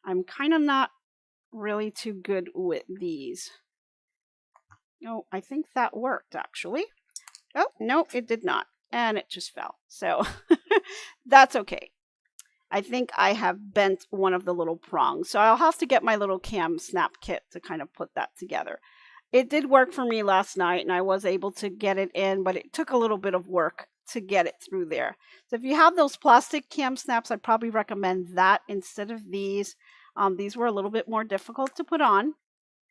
I'm kind of not really too good with these. Oh, I think that worked actually. Oh, no, it did not. And it just fell. So that's okay. I think I have bent one of the little prongs. So I'll have to get my little cam snap kit to kind of put that together. It did work for me last night and I was able to get it in, but it took a little bit of work to get it through there. So if you have those plastic cam snaps, I'd probably recommend that instead of these. These were a little bit more difficult to put on,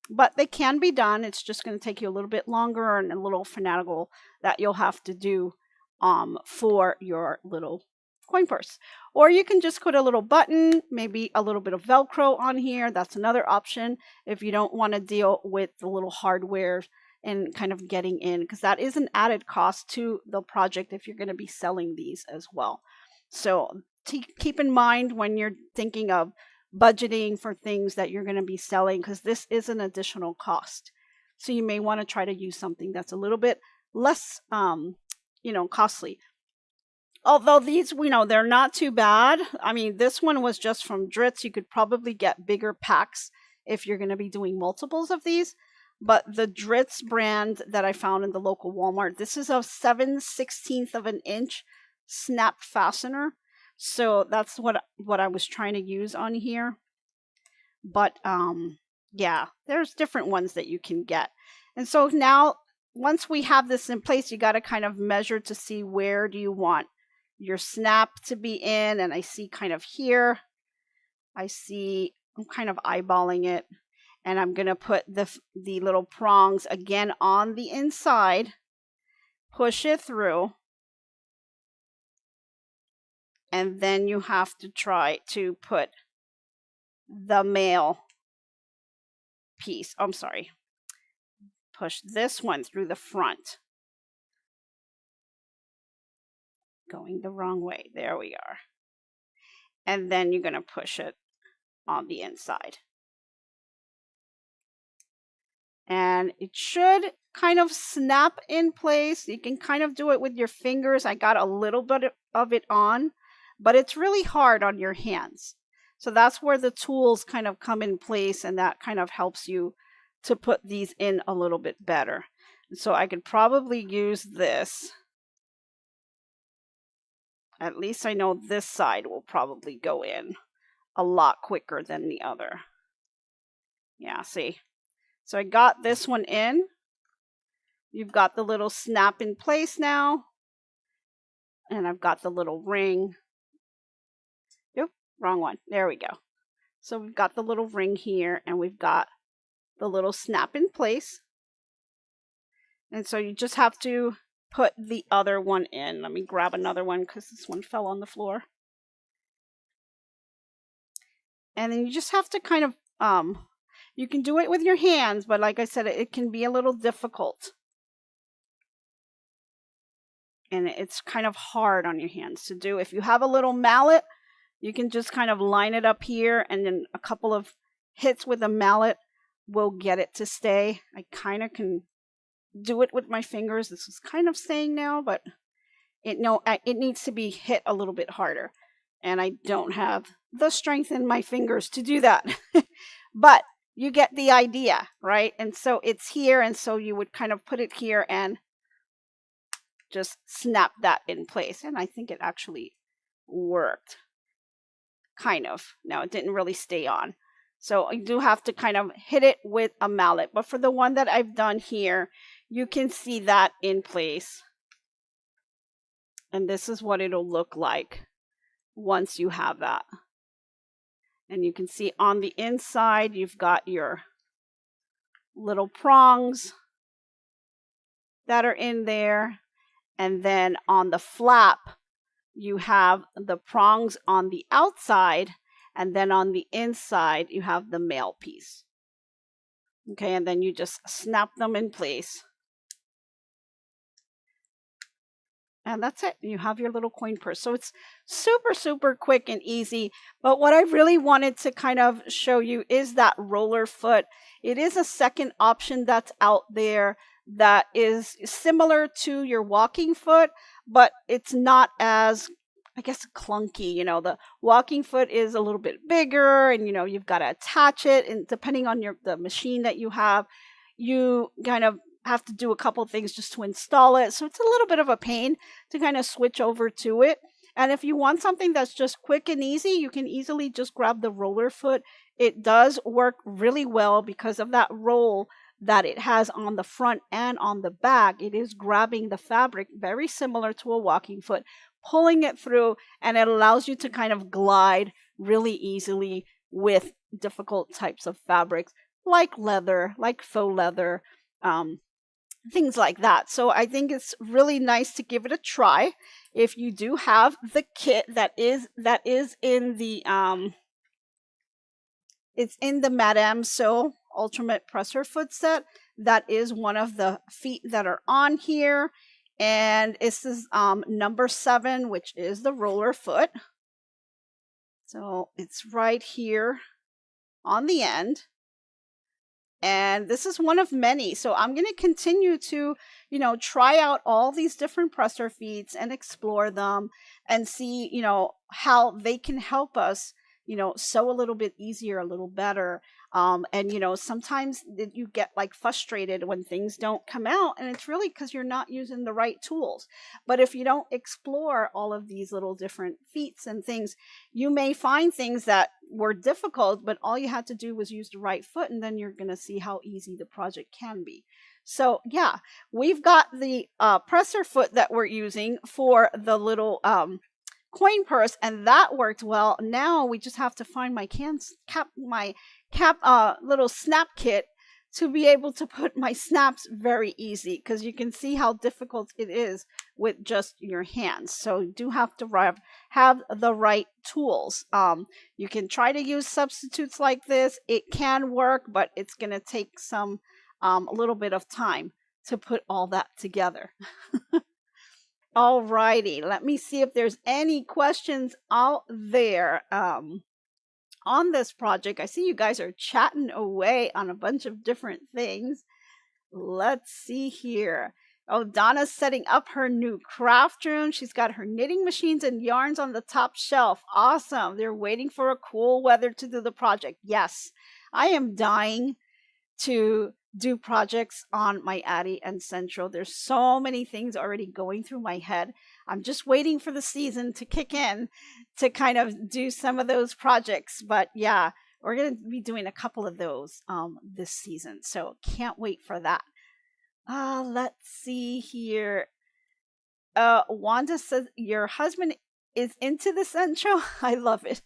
but they can be done. It's just going to take you a little bit longer and a little finagle that you'll have to do for your little coin purse. Or you can just put a little button, maybe a little bit of Velcro on here. That's another option if you don't want to deal with the little hardware and kind of getting in, because that is an added cost to the project if you're going to be selling these as well. So keep in mind when you're thinking of budgeting for things that you're going to be selling, because this is an additional cost. So you may want to try to use something that's a little bit less costly. Although these, they're not too bad. I mean, this one was just from Dritz. You could probably get bigger packs if you're going to be doing multiples of these. But the Dritz brand that I found in the local Walmart, this is a 7/16 of an inch snap fastener. So that's what I was trying to use on here. But yeah, there's different ones that you can get. And so now, once we have this in place, you got to kind of measure to see where do you want your snap to be in. And I see kind of here, I'm kind of eyeballing it. And I'm going to put the little prongs again on the inside, push it through. And then you have to try to put the male piece. I'm sorry. Push this one through the front. Going the wrong way. There we are. And then you're going to push it on the inside. And it should kind of snap in place. You can kind of do it with your fingers. I got a little bit of it on, but it's really hard on your hands. So that's where the tools kind of come in place, and that kind of helps you to put these in a little bit better. So I could probably use this. At least I know this side will probably go in a lot quicker than the other. Yeah, see? So I got this one in. You've got the little snap in place now. And I've got the little ring. Yep, wrong one. There we go. So we've got the little ring here, and we've got the little snap in place. And so you just have to put the other one in. Let me grab another one because this one fell on the floor. And then you just have to kind of, you can do it with your hands, but like I said, it can be a little difficult. And it's kind of hard on your hands to do. If you have a little mallet, you can just kind of line it up here, and then a couple of hits with a mallet will get it to stay. I kind of can do it with my fingers. This is kind of staying now, but it needs to be hit a little bit harder. And I don't have the strength in my fingers to do that. But you get the idea, right? And so it's here, and so you would kind of put it here and just snap that in place. And I think it actually worked. Kind of. Now, it didn't really stay on. So you do have to kind of hit it with a mallet. But for the one that I've done here, you can see that in place. And this is what it'll look like once you have that. And you can see on the inside, you've got your little prongs that are in there. And then on the flap, you have the prongs on the outside. And then on the inside, you have the male piece. Okay, and then you just snap them in place. And that's it. You have your little coin purse. So it's super, super quick and easy. But what I really wanted to kind of show you is that roller foot. It is a second option that's out there that is similar to your walking foot, but it's not as, I guess, clunky. You know, the walking foot is a little bit bigger, and, you know, you've got to attach it. And depending on the machine that you have, you kind of have to do a couple of things just to install it. So it's a little bit of a pain to kind of switch over to it. And if you want something that's just quick and easy, you can easily just grab the roller foot. It does work really well because of that roll that it has on the front and on the back. It is grabbing the fabric very similar to a walking foot, pulling it through, and it allows you to kind of glide really easily with difficult types of fabrics like leather, like faux leather, things like that. So I think it's really nice to give it a try. If you do have the kit that is in the it's in the Madame So Ultimate Presser Foot Set, that is one of the feet that are on here. And this is number 7, which is the roller foot. So it's right here on the end. And this is one of many. So I'm going to continue to, you know, try out all these different presser feet and explore them and see, you know, how they can help us, you know, sew a little bit easier, a little better. And, you know, sometimes you get like frustrated when things don't come out, and it's really because you're not using the right tools. But if you don't explore all of these little different feats and things, you may find things that were difficult, but all you had to do was use the right foot, and then you're going to see how easy the project can be. So yeah, we've got the presser foot that we're using for the little coin purse, and that worked well. Now we just have to find my little snap kit to be able to put my snaps very easy, because you can see how difficult it is with just your hands. So you do have to have the right tools. You can try to use substitutes like this. It can work, but it's going to take some a little bit of time to put all that together. Alrighty, let me see if there's any questions out there on this project. I see you guys are chatting away on a bunch of different things. Let's see here. Oh, Donna's setting up her new craft room. She's got her knitting machines and yarns on the top shelf. Awesome. They're waiting for a cool weather to do the project. Yes, I am dying to do projects on my Addie and Central. There's so many things already going through my head. I'm just waiting for the season to kick in to kind of do some of those projects. But yeah, we're going to be doing a couple of those this season. So can't wait for that. Let's see here. Wanda says your husband is into the central. I love it.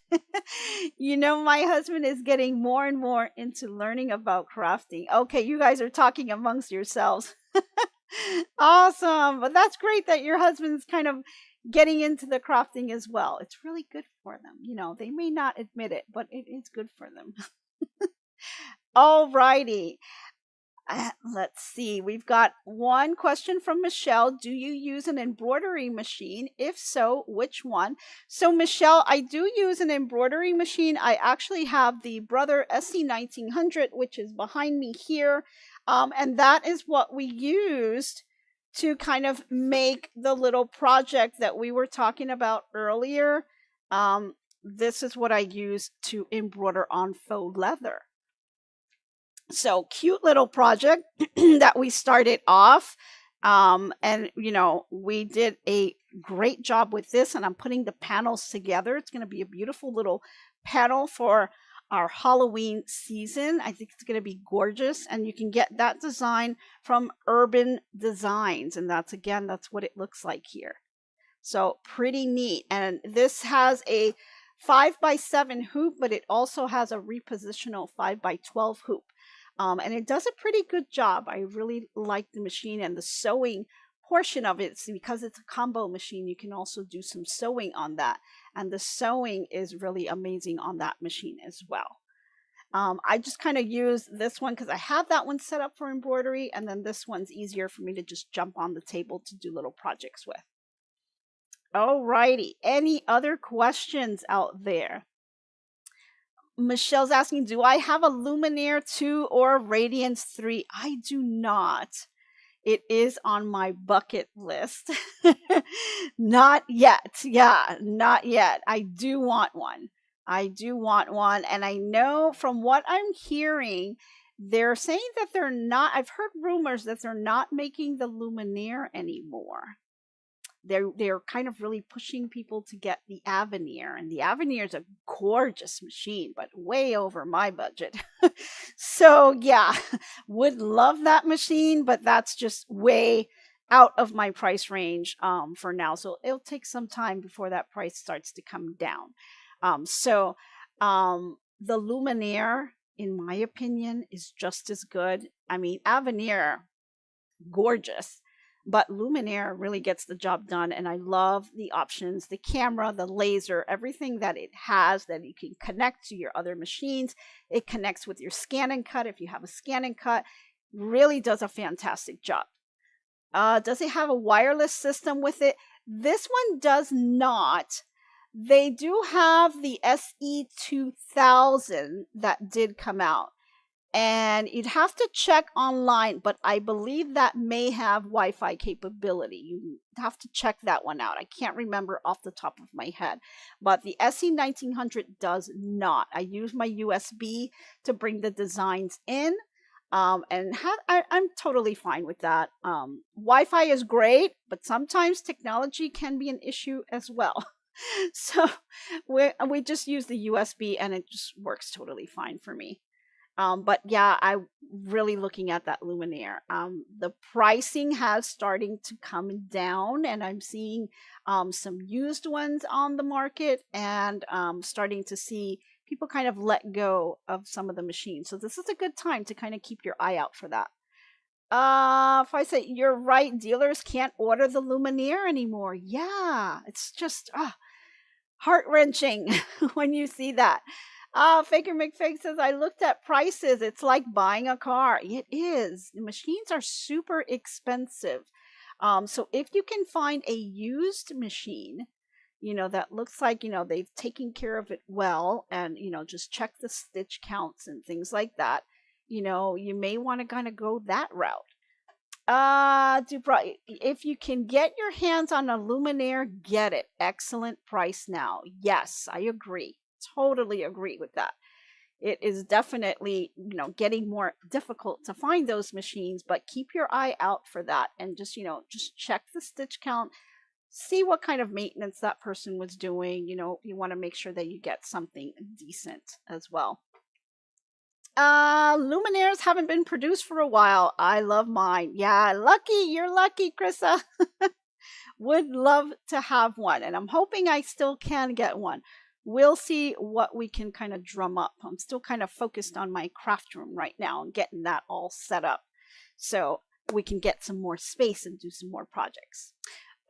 You know, my husband is getting more and more into learning about crafting. Okay, you guys are talking amongst yourselves. Awesome. But that's great that your husband's kind of getting into the crafting as well. It's really good for them. You know, they may not admit it, but it is good for them. All righty. Let's see. We've got one question from Michelle. Do you use an embroidery machine? If so, which one? So, Michelle, I do use an embroidery machine. I actually have the Brother SC1900, which is behind me here. And that is what we used to kind of make the little project that we were talking about earlier. This is what I use to embroider on faux leather. So cute little project that we started off. And you know, we did a great job with this, and I'm putting the panels together. It's going to be a beautiful little panel for our Halloween season. I think it's going to be gorgeous, and you can get that design from Urban Designs, and that's what it looks like here. So pretty neat. And this has a 5x7 hoop, but it also has a repositional 5x12 hoop. And it does a pretty good job. I really like the machine, and the sewing portion of it, because it's a combo machine, you can also do some sewing on that. And the sewing is really amazing on that machine as well. I just kind of use this one because I have that one set up for embroidery, and then this one's easier for me to just jump on the table to do little projects with. Alrighty, any other questions out there? Michelle's asking, do I have a Luminaire 2 or Radiance 3? I do not. It is on my bucket list. Not yet. Yeah, not yet. I do want one. I do want one. And I know from what I'm hearing, they're saying that they're not, I've heard rumors that they're not making the Luminaire anymore. They're kind of really pushing people to get the Avenir, and the Avenir is a gorgeous machine, but way over my budget. So yeah, would love that machine, but that's just way out of my price range for now. So it'll take some time before that price starts to come down. The Luminaire, in my opinion, is just as good. I mean, Avenir, gorgeous, but Luminaire really gets the job done. And I love the options, the camera, the laser, everything that it has that you can connect to your other machines. It connects with your scan and cut if you have a scan and cut. Really does a fantastic job. Does it have a wireless system with it? This one does not. They do have the SE2000 that did come out. And you'd have to check online, but I believe that may have Wi-Fi capability. You have to check that one out. I can't remember off the top of my head, but the SE1900 does not. I use my USB to bring the designs in, and I'm totally fine with that. Wi-Fi is great, but sometimes technology can be an issue as well. So we just use the USB, and it just works totally fine for me. But yeah, I'm really looking at that Luminaire. The pricing has starting to come down, and I'm seeing some used ones on the market, and starting to see people kind of let go of some of the machines. So this is a good time to kind of keep your eye out for that. If I say you're right, dealers can't order the Luminaire anymore. Yeah, it's just heart-wrenching when you see that. Faker McFig says, I looked at prices. It's like buying a car. It is. The machines are super expensive. So if you can find a used machine, that looks like, they've taken care of it well, and, just check the stitch counts and things like that, you may want to kind of go that route. Dubra, if you can get your hands on a Luminaire, get it. Excellent price now. Yes, I agree. Totally agree with that. It is definitely, getting more difficult to find those machines, but keep your eye out for that, and just check the stitch count, see what kind of maintenance that person was doing. You want to make sure that you get something decent as well. Luminaires haven't been produced for a while. I love mine. Yeah, lucky. You're lucky, Krissa. Would love to have one, and I'm hoping I still can get one. We'll see what we can kind of drum up. I'm still kind of focused on my craft room right now and getting that all set up so we can get some more space and do some more projects.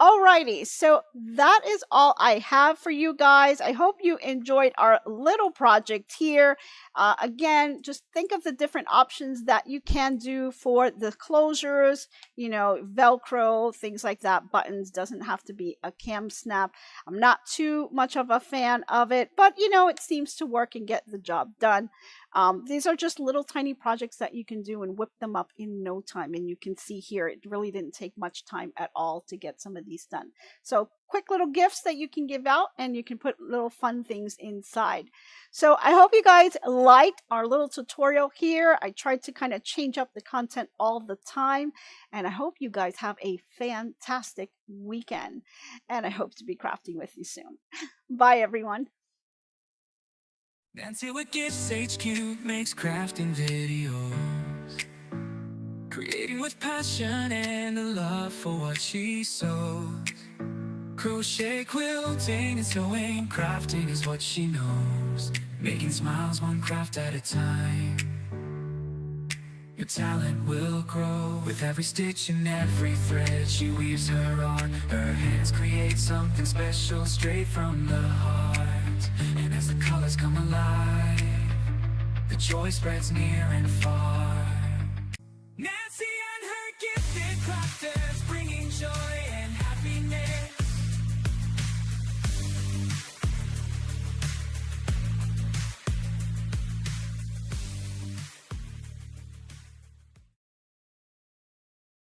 Alrighty, so that is all I have for you guys. I hope you enjoyed our little project here. Again, just think of the different options that you can do for the closures, you know, Velcro, things like that. Buttons, doesn't have to be a cam snap. I'm not too much of a fan of it, but you know, it seems to work and get the job done. These are just little tiny projects that you can do and whip them up in no time. And you can see here, it really didn't take much time at all to get some of these done. So quick little gifts that you can give out, and you can put little fun things inside. So I hope you guys liked our little tutorial here. I tried to kind of change up the content all the time, and I hope you guys have a fantastic weekend, and I hope to be crafting with you soon. Bye, everyone. Nancy with GiftsHQ makes crafting videos, creating with passion and a love for what she sews. Crochet, quilting, and sewing, crafting is what she knows. Making smiles one craft at a time. Your talent will grow with every stitch and every thread she weaves her art. Her hands create something special straight from the heart. And as the colors come alive, the joy spreads near and far.